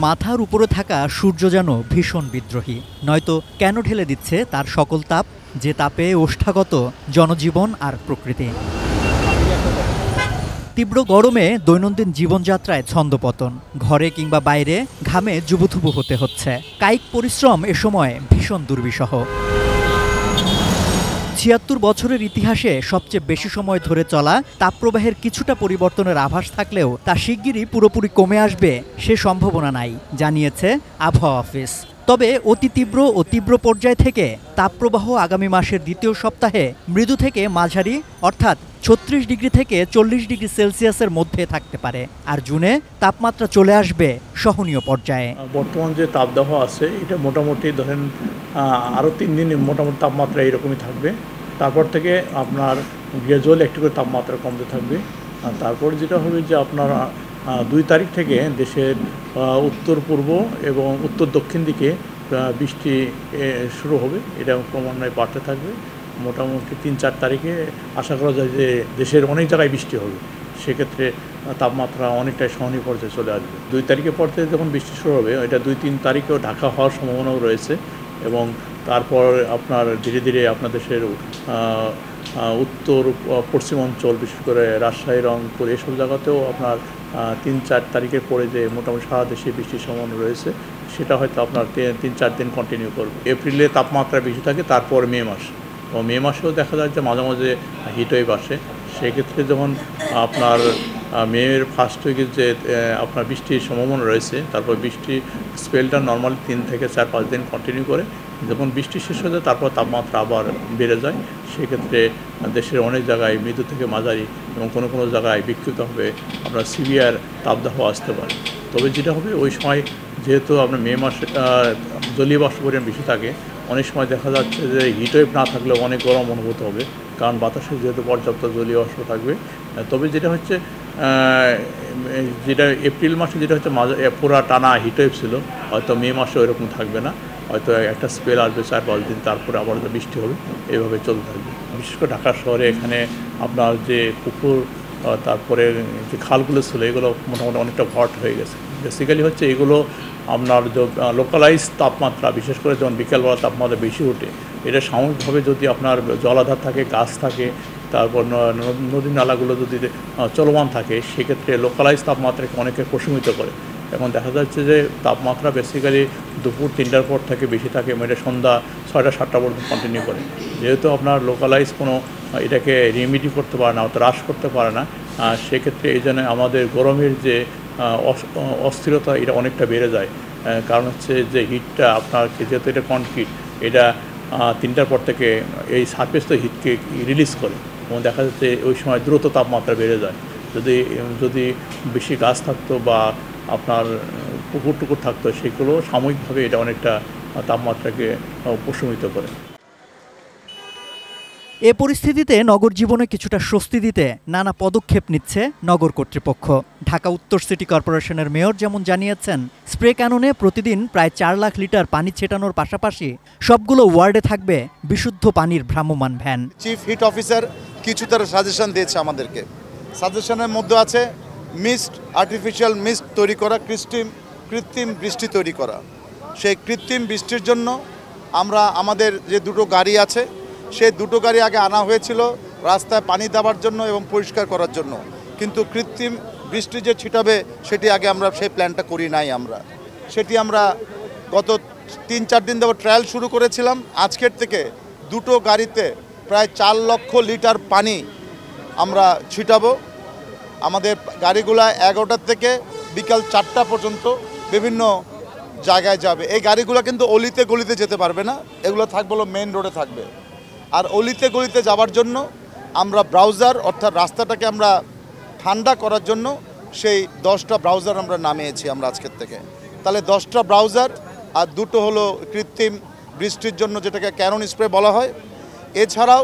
মাথার উপরে থাকা সূর্য যেন ভীষণ বিদ্রোহী, নয়তো কেন ঢেলে দিচ্ছে তার সকল তাপ, যে তাপে ওষ্ঠাগত জনজীবন আর প্রকৃতি। তীব্র গরমে দৈনন্দিন জীবনযাত্রায় ছন্দপতন, ঘরে কিংবা বাইরে ঘামে জুবুথুবু হতে হচ্ছে। কায়িক পরিশ্রম এ সময় ভীষণ দুর্বিষহ। ৭৬ বছরের ইতিহাসে সবচেয়ে বেশি সময় ধরে চলা তাপপ্রবাহের কিছুটা পরিবর্তনের আভাস থাকলেও তা শিগগিরই পুরোপুরি কমে আসবে সে সম্ভাবনা নাই, জানিয়েছে আবহাওয়া অফিস। তবে অতি তীব্র ও তীব্র পর্যায় থেকে তাপপ্রবাহ আগামী মাসের দ্বিতীয় সপ্তাহে মৃদু থেকে মাঝারি অর্থাৎ ৩৬ ডিগ্রি থেকে ৪০ ডিগ্রি সেলসিয়াসের মধ্যে থাকতে পারে। আর জুনে তাপমাত্রা চলে আসবে সহনীয় পর্যায়ে। বর্তমান যে তাপদাহ আছে এটা মোটামুটি ধরেন আরও ৩ দিন মোটামুটি তাপমাত্রা এরকমই থাকবে। তারপর থেকে আপনার গ্রাজুয়াল একটু করে তাপমাত্রা কমতে থাকবে। আর তারপর যেটা হবে যে আপনার ২ তারিখ থেকে দেশের উত্তর পূর্ব এবং উত্তর দক্ষিণ দিকে বৃষ্টি শুরু হবে, এটা ক্রমান্বয়ে বাড়তে থাকবে। মোটামুটি ৩-৪ তারিখে আশা করা যায় যে দেশের অনেক জায়গায় বৃষ্টি হবে, সেক্ষেত্রে তাপমাত্রা অনেকটাই সহনীয় পর্যায়ে চলে আসবে। ২ তারিখের পর থেকে যখন বৃষ্টি শুরু হবে এটা ২-৩ তারিখেও ঢাকা হওয়ার সম্ভাবনাও রয়েছে এবং তারপর আপনার ধীরে ধীরে আপনার দেশের উত্তর পশ্চিম অঞ্চল বিশেষ করে রাজশাহী, রংপুর এসব জায়গাতেও আপনার ৩-৪ তারিখের পরে যে মোটামুটি সারা দেশে বৃষ্টির সম্ভাবনা রয়েছে সেটা হয়তো আপনার ৩-৪ দিন কন্টিনিউ করবে। এপ্রিলে তাপমাত্রা বেশি থাকে, তারপর মে মাস ও মে মাসেও দেখা যায় যে মাঝে মাঝে হিট ওয়েভ আসে। সেক্ষেত্রে যখন আপনার মের ফার্স্ট উইকে যে আপনার বৃষ্টির সম্ভাবনা রয়েছে, তারপর বৃষ্টি স্পেলটা নর্মালি ৩ থেকে ৪-৫ দিন কন্টিনিউ করে, যখন বৃষ্টি শেষ হয়ে যায় তারপর তাপমাত্রা আবার বেড়ে যায়। সেক্ষেত্রে দেশের অনেক জায়গায় মৃদু থেকে মাঝারি এবং কোনো কোনো জায়গায় বিক্ষিপ্তভাবে আপনার সিভিয়ার তাপদাহ আসতে পারে। তবে যেটা হবে ওই সময় যেহেতু আপনার মে মাসে জলীয় বাষ্প পরিমাণ বেশি থাকে, অনেক সময় দেখা যাচ্ছে যে হিটওয়েভ না থাকলেও অনেক গরম অনুভূত হবে, কারণ বাতাসে যেহেতু পর্যাপ্ত জলীয় বাষ্প থাকবে। তবে যেটা হচ্ছে যেটা এপ্রিল মাসে যেটা হচ্ছে পুরা টানা হিটওয়েভ ছিল, হয়তো মে মাসে ওইরকম থাকবে না, হয়তো একটা স্পেল আসবে ৪-৫ দিন, তারপরে আবার বৃষ্টি হবে, এইভাবে চলতে থাকবে। বিশেষ করে ঢাকা শহরে এখানে আপনার যে পুকুর তারপরে যে খালগুলো ছিল এগুলো মোটামুটি অনেকটা ভরাট হয়ে গেছে। বেসিক্যালি হচ্ছে এগুলো আপনার লোকালাইজ তাপমাত্রা, বিশেষ করে যখন বিকেলবেলা তাপমাত্রা বেশি ওঠে, এটা সাময়িকভাবে যদি আপনার জলাধার থাকে, গাছ থাকে, তারপর নদী নালাগুলো যদি চলমান থাকে, সেক্ষেত্রে লোকালাইজ তাপমাত্রাকে অনেকে প্রশমিত করে। এখন দেখা যাচ্ছে যে তাপমাত্রা বেসিক্যালি দুপুর ৩টার পর থেকে বেশি থাকে, এটা সন্ধ্যা ৬টা-৭টা পর্যন্ত কন্টিনিউ করে। যেহেতু আপনার লোকালাইজ কোনো এটাকে রিমিডি করতে পারে না, অত হ্রাস করতে পারে না, সেক্ষেত্রে এই জন্য আমাদের গরমের যে অস্থিরতা এটা অনেকটা বেড়ে যায়। কারণ হচ্ছে যে হিটটা আপনার যেহেতু এটা কনক্রিট, এটা ৩টার পর থেকে এই সারফেস তো হিটকে রিলিজ করে এবং দেখা যাচ্ছে ওই সময় দ্রুত তাপমাত্রা বেড়ে যায়। যদি বেশি গাছ থাকতো বা আপনার পুকুর টুকুর থাকতো, সেগুলো সাময়িকভাবে এটা অনেকটা তাপমাত্রাকে প্রশমিত করে। এ পরিস্থিতিতে নগর জীবনে কিছুটা স্বস্তি দিতে নানা পদক্ষেপ নিচ্ছে নগর কর্তৃপক্ষ। ঢাকা উত্তর সিটি কর্পোরেশনের মেয়র যেমন জানিয়েছেন, স্প্রে ক্যাননে প্রতিদিন প্রায় ৪ লাখ লিটার পানি ছেটানোর পাশাপাশি সবগুলো ওয়ার্ডে থাকবে বিশুদ্ধ পানির ভ্রাম্যমাণ ভ্যান। চিফ হিট অফিসার কিছু তার সাজেশন দিয়েছে আমাদেরকে। সাজেশনের মধ্যে আছে মিস্ট, আর্টিফিশিয়াল মিস্ট তৈরি করা, কৃত্রিম বৃষ্টি তৈরি করা। সেই কৃত্রিম বৃষ্টির জন্য আমরা আমাদের যে দুটো গাড়ি আছে, সেই দুটো গাড়ি আগে আনা হয়েছিল রাস্তায় পানি দেওয়ার জন্য এবং পরিষ্কার করার জন্য, কিন্তু কৃত্রিম বৃষ্টি যে ছিটাবে সেটি আগে আমরা সেই প্ল্যানটা করি নাই। সেটি আমরা গত ৩-৪ দিন ধরে ট্রায়াল শুরু করেছিলাম। আজকের থেকে দুটো গাড়িতে প্রায় ৪ লক্ষ লিটার পানি আমরা ছিটাবো। আমাদের গাড়িগুলা ১১টা থেকে বিকাল ৪টা পর্যন্ত বিভিন্ন জায়গায় যাবে। এই গাড়িগুলো কিন্তু অলিতে গলিতে যেতে পারবে না, এগুলো থাকবে হলো মেন রোডে থাকবে। আর অলিতে গলিতে যাওয়ার জন্য আমরা ব্রাউজার, অর্থাৎ রাস্তাটাকে আমরা ঠান্ডা করার জন্য সেই 10টা ব্রাউজার আমরা নামিয়েছি আমরা আজকের থেকে। তাহলে 10টা ব্রাউজার আর দুটো হলো কৃত্রিম বৃষ্টির জন্য যেটাকে ক্যানন স্প্রে বলা হয়। এছাড়াও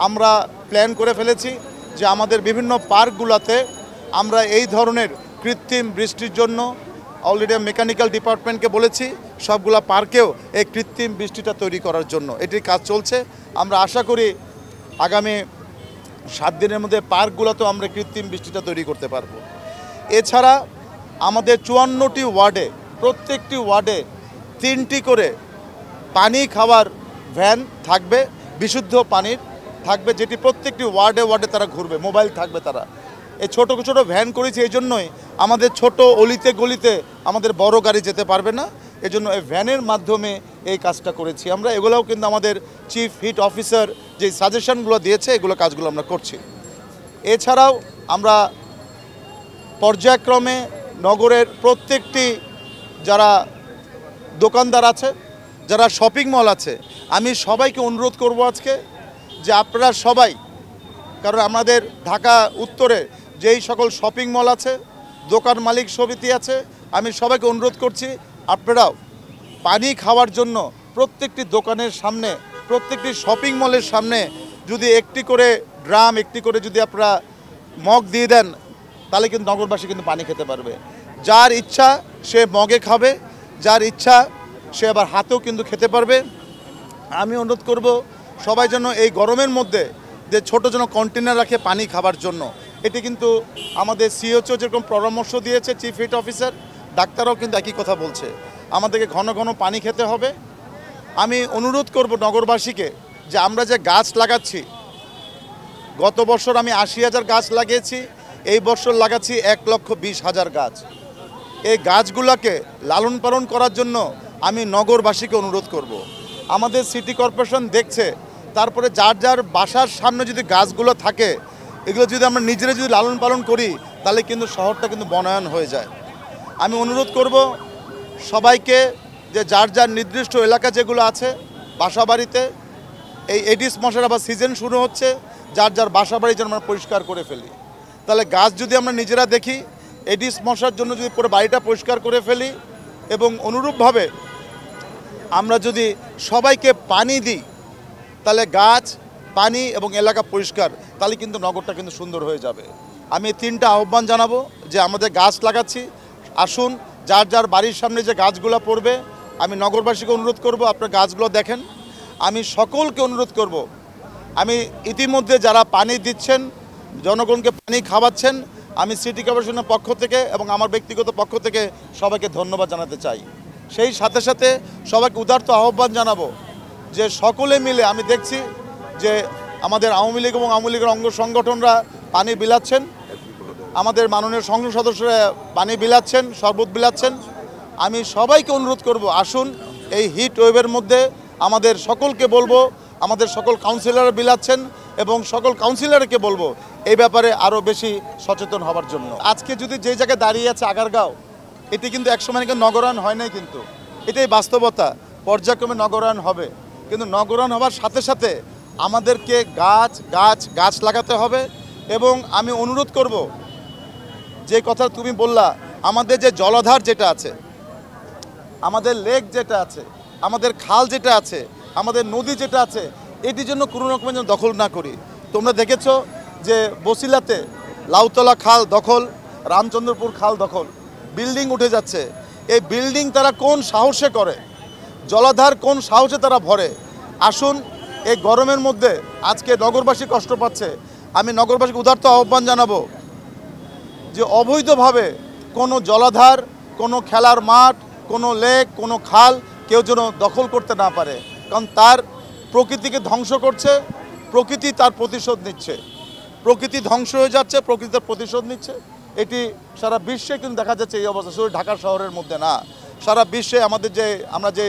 আমরা প্ল্যান করে ফেলেছি যে আমাদের বিভিন্ন পার্কগুলোতে আমরা এই ধরনের কৃত্রিম বৃষ্টির জন্য অলরেডি মেকানিক্যাল ডিপার্টমেন্টকে বলেছি সবগুলা পার্কেও এই কৃত্রিম বৃষ্টিটা তৈরি করার জন্য এটির কাজ চলছে। আমরা আশা করি আগামী 7 দিনের মধ্যে পার্কগুলোতেও আমরা কৃত্রিম বৃষ্টিটা তৈরি করতে পারবো। এছাড়া আমাদের 54টি ওয়ার্ডে প্রত্যেকটি ওয়ার্ডে 3টি করে পানি খাওয়ার ভ্যান থাকবে, বিশুদ্ধ পানির থাকবে, যেটি প্রত্যেকটি ওয়ার্ডে ওয়ার্ডে তারা ঘুরবে, মোবাইল থাকবে তারা। এই ছোটো ছোটো ভ্যান করেছি এই জন্যই, আমাদের ছোট অলিতে গলিতে আমাদের বড় গাড়ি যেতে পারবে না, এজন্য এই ভ্যানের মাধ্যমে এই কাজটা করেছি আমরা। এগুলোও কিন্তু আমাদের চিফ হিট অফিসার যে সাজেশনগুলো দিয়েছে এগুলো কাজগুলো আমরা করছি। এছাড়াও আমরা পর্যায়ক্রমে নগরের প্রত্যেকটি যারা দোকানদার আছে, যারা শপিং মল আছে, আমি সবাইকে অনুরোধ করব আজকে যে আপনারা সবাই, কারণ আমাদের ঢাকা উত্তরে যেই সকল শপিং মল আছে, দোকান মালিক সমিতি আছে, আমি সবাইকে অনুরোধ করছি আপনারাও পানি খাওয়ার জন্য প্রত্যেকটি দোকানের সামনে, প্রত্যেকটি শপিং মলের সামনে যদি একটি করে ড্রাম, একটি করে যদি আপনারা মগ দিয়ে দেন, তাহলে কিন্তু নগরবাসী কিন্তু পানি খেতে পারবে। যার ইচ্ছা সে মগে খাবে, যার ইচ্ছা সে আবার হাতেও কিন্তু খেতে পারবে। আমি অনুরোধ করব সবাই যেন এই গরমের মধ্যে যে ছোটো যেন কন্টেনার রাখে পানি খাবার জন্য। এটি কিন্তু আমাদের সিওচও যেরকম পরামর্শ দিয়েছে চিফ হিট অফিসার, ডাক্তাররাও কিন্তু একই কথা বলছে, আমাদেরকে ঘন ঘন পানি খেতে হবে। আমি অনুরোধ করব নগরবাসীকে যে আমরা যে গাছ লাগাচ্ছি, গত বছর আমি 80,000 গাছ লাগিয়েছি, এই বছর লাগাচ্ছি 1,20,000 গাছ। এই গাছগুলোকে লালন পালন করার জন্য আমি নগরবাসীকে অনুরোধ করব। আমাদের সিটি কর্পোরেশন দেখছে, তারপরে যার যার বাসার সামনে যদি গাছগুলো থাকে, এগুলো যদি আমরা নিজেরা যদি লালন পালন করি, তাহলে কিন্তু শহরটা কিন্তু বনায়ন হয়ে যায়। আমি অনুরোধ করব সবাইকে যে যার যার নির্দিষ্ট এলাকা যেগুলো আছে বাসা বাড়িতে, এই এডিস মশার আবার সিজন শুরু হচ্ছে, যার যার বাসা বাড়ি যেন আমরা পরিষ্কার করে ফেলি। তাহলে গাছ যদি আমরা নিজেরা দেখি, এডিস মশার জন্য যদি পুরো বাড়িটা পরিষ্কার করে ফেলি, এবং অনুরূপভাবে আমরা যদি সবাইকে পানি দিই, তাহলে গাছ, পানি এবং এলাকা পরিষ্কার, তাহলে কিন্তু নগরটা কিন্তু সুন্দর হয়ে যাবে। আমি 3টা আহ্বান জানাবো যে আমাদের গাছ লাগাচ্ছি, আসুন যার যার বাড়ির সামনে যে গাছগুলো পড়বে, আমি নগরবাসীকে অনুরোধ করব আপনার গাছগুলো দেখেন। আমি সকলকে অনুরোধ করব, আমি ইতিমধ্যে যারা পানি দিচ্ছেন, জনগণকে পানি খাওয়াচ্ছেন, আমি সিটি কর্পোরেশনের পক্ষ থেকে এবং আমার ব্যক্তিগত পক্ষ থেকে সবাইকে ধন্যবাদ জানাতে চাই। সেই সাথে সাথে সবাইকে উদার্ত আহ্বান জানাবো যে সকলে মিলে, আমি দেখছি যে আমাদের আওয়ামী লীগ এবং আওয়ামী লীগের অঙ্গ সংগঠনরা পানি বিলাচ্ছেন, আমাদের মাননীয় সংসদ সদস্যরা পানি বিলাচ্ছেন, শরবত বিলাচ্ছেন। আমি সবাইকে অনুরোধ করব, আসুন এই হিট ওয়েভের মধ্যে আমাদের সকলকে বলবো, আমাদের সকল কাউন্সিলর বিলাচ্ছেন এবং সকল কাউন্সিলরকে বলবো এই ব্যাপারে আরও বেশি সচেতন হওয়ার জন্য। আজকে যদি যে জায়গায় দাঁড়িয়ে আছে আগারগাঁও, এটি কিন্তু একসময় কিন্তু নগরায়ণ হয় নাই, কিন্তু এটাই বাস্তবতা, পর্যায়ক্রমে নগরায়ণ হবে। কিন্তু নগরায়ণ হওয়ার সাথে সাথে আমাদেরকে গাছ গাছ গাছ লাগাতে হবে। এবং আমি অনুরোধ করব, যে কথা তুমি বললা, আমাদের যে জলাধার যেটা আছে, আমাদের লেক যেটা আছে, আমাদের খাল যেটা আছে, আমাদের নদী যেটা আছে, এটির জন্য কোনো রকমের যেন দখল না করি। তোমরা দেখেছো যে বসিলাতে লাউতলা খাল দখল, রামচন্দ্রপুর খাল দখল, বিল্ডিং উঠে যাচ্ছে। এই বিল্ডিং তারা কোন সাহসে করে, জলাধার কোন সাহসে তারা ভরে? আসুন এই গরমের মধ্যে আজকে নগরবাসী কষ্ট পাচ্ছে, আমি নগরবাসীকে উদার্ত আহ্বান জানাবো যে অবৈধভাবে কোনো জলাধার, কোনো খেলার মাঠ, কোনো লেক, কোনো খাল কেউ যেন দখল করতে না পারে, কারণ তার প্রকৃতিকে ধ্বংস করছে, প্রকৃতি তার প্রতিশোধ নিচ্ছে, প্রকৃতি ধ্বংস হয়ে যাচ্ছে, প্রকৃতি তার প্রতিশোধ নিচ্ছে। এটি সারা বিশ্বে কিন্তু দেখা যাচ্ছে এই অবস্থা, শুধু ঢাকা শহরের মধ্যে না, সারা বিশ্বে আমাদের যে আমরা যে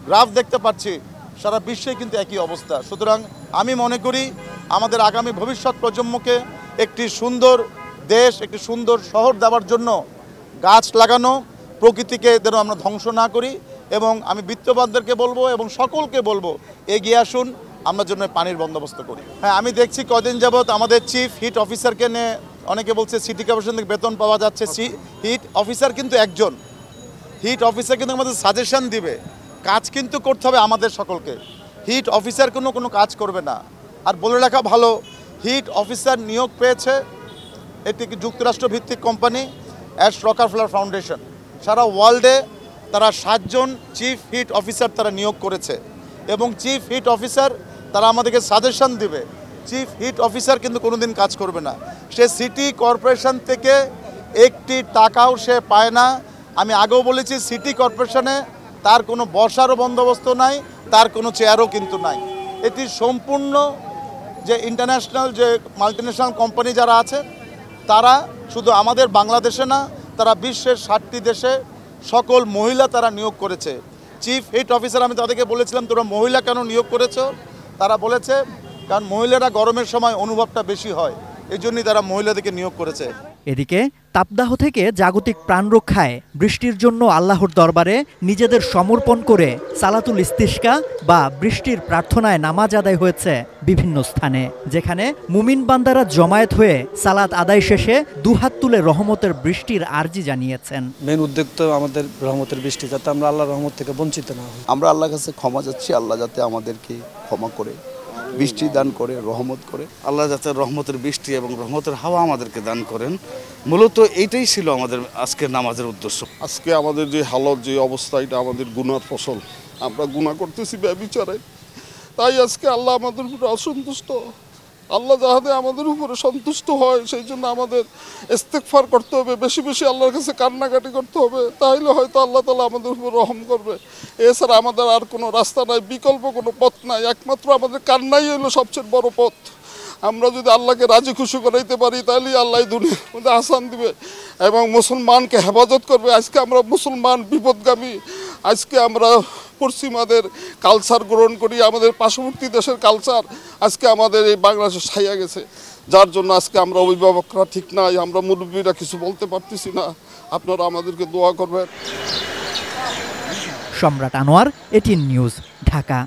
গ্রাফ দেখতে পাচ্ছি, সারা বিশ্বে কিন্তু একই অবস্থা। সুতরাং আমি মনে করি আমাদের আগামী ভবিষ্যৎ প্রজন্মকে একটি সুন্দর দেশ, একটি সুন্দর শহর দেওয়ার জন্য গাছ লাগানো, প্রকৃতিকে যেন আমরা ধ্বংস না করি। এবং আমি বিত্তবানদেরকে বলবো এবং সকলকে বলবো, এগিয়ে আসুন, আমরা জন্য পানির বন্দোবস্ত করি। হ্যাঁ, আমি দেখছি কদিন যাবৎ আমাদের চিফ হিট অফিসারকে নিয়ে অনেকে বলছে সিটি কর্পোরেশন থেকে বেতন পাওয়া যাচ্ছে। হিট অফিসার কিন্তু একজন, হিট অফিসার কিন্তু আমাদের সাজেশন দিবে, কাজ কিন্তু করতে হবে আমাদের সকলকে। হিট অফিসার কোনো কাজ করবে না। আর বলে রাখা ভালো, হিট অফিসার নিয়োগ পেয়েছে এটি যুক্তরাষ্ট্র ভিত্তিক কোম্পানি অ্যাশ রকারফেলার ফাউন্ডেশন। সারা ওয়ার্ল্ডে তারা 7 জন চিফ হিট অফিসার তারা নিয়োগ করেছে এবং চিফ হিট অফিসার তারা আমাদেরকে সাজেশন দিবে। চিফ হিট অফিসার কিন্তু কোনোদিন কাজ করবে না, সে সিটি কর্পোরেশন থেকে একটি টাকাও সে পায় না, আমি আগেও বলেছি সিটি কর্পোরেশনে তার কোনো বসারও বন্দোবস্ত নাই, তার কোনো চেয়ারও কিন্তু নাই। এটি সম্পূর্ণ যে ইন্টারন্যাশনাল যে মাল্টিন্যাশনাল কোম্পানি যারা আছে তারা শুধু আমাদের বাংলাদেশে না, তারা বিশ্বের 60টি দেশে সকল মহিলা তারা নিয়োগ করেছে। চিফ হেড অফিসার আমি তাদেরকে বলেছিলাম তোমরা মহিলা কেন নিয়োগ করেছো, তারা বলেছে কারণ মহিলারা গরমের সময় অনুভবটা বেশি হয়, এই জন্যই তারা মহিলাদেরকে নিয়োগ করেছে। এদিকে তাপদাহ থেকে জাগতিক প্রাণ রক্ষায় বৃষ্টির জন্য আল্লাহর দরবারে নিজেদের সমর্পণ করে সালাতুল ইস্তিসকা বা বৃষ্টির প্রার্থনায় নামাজ আদায় হয়েছে বিভিন্ন স্থানে, যেখানে মুমিন বান্দারা জমায়েত হয়ে সালাত আদায় শেষে দুহাত তুলে রহমতের বৃষ্টির আরজি জানিয়েছেন। মেন উদ্যোগ তো আমাদের রহমতের বৃষ্টি, যাতে আমরা আল্লাহর রহমত থেকে বঞ্চিত না হই। আমরা আল্লাহর কাছে ক্ষমা চাচ্ছি, আল্লাহ যাতে আমাদেরকে ক্ষমা করে বৃষ্টি দান করে, রহমত করে। আল্লাহ যাতে রহমতের বৃষ্টি এবং রহমতের হাওয়া আমাদেরকে দান করেন, মূলত এইটাই ছিল আমাদের আজকের নামাজের উদ্দেশ্য। আজকে আমাদের যে হালত, যে অবস্থা, এটা আমাদের গুনার ফসল, আমরা গুনাহ করতেছি ব্যভিচারে, তাই আজকে আল্লাহ আমাদের উপরে অসন্তুষ্ট। আল্লাহ যাহাতে আমাদের উপরে সন্তুষ্ট হয় সেই জন্য আমাদের ইস্তেগফার করতে হবে, বেশি বেশি আল্লাহর কাছে কান্নাকাটি করতে হবে, তাহলে হয়তো আল্লাহ তাআলা আমাদের উপর রহম করবে। এছাড়া আমাদের আর কোনো রাস্তা নাই, বিকল্প কোনো পথ নাই, একমাত্র আমাদের কান্নাই হলো সবচেয়ে বড় পথ। আমরা যদি আল্লাহকে রাজি খুশি করাইতে পারি তাহলেই আল্লাহ দুনিয়ার মধ্যে আসান দিবে এবং মুসলমানকে হেফাজত করবে। আজকে আমরা মুসলমান বিপদগামী, আজকে আমরা পশ্চিমাদের কালচার গ্রহণ করি, আমাদের পার্শ্ববর্তী দেশের কালচার আজকে আমাদের এই বাংলাদেশে ছাইয়া গেছে, যার জন্য আজকে আমরা অভিভাবকরা ঠিক নাই, আমরা মুরব্বীরা কিছু বলতে পারতেছি না। আপনারা আমাদেরকে দোয়া করবেন। সম্রাট আনোয়ার, এটিএন নিউজ, ঢাকা।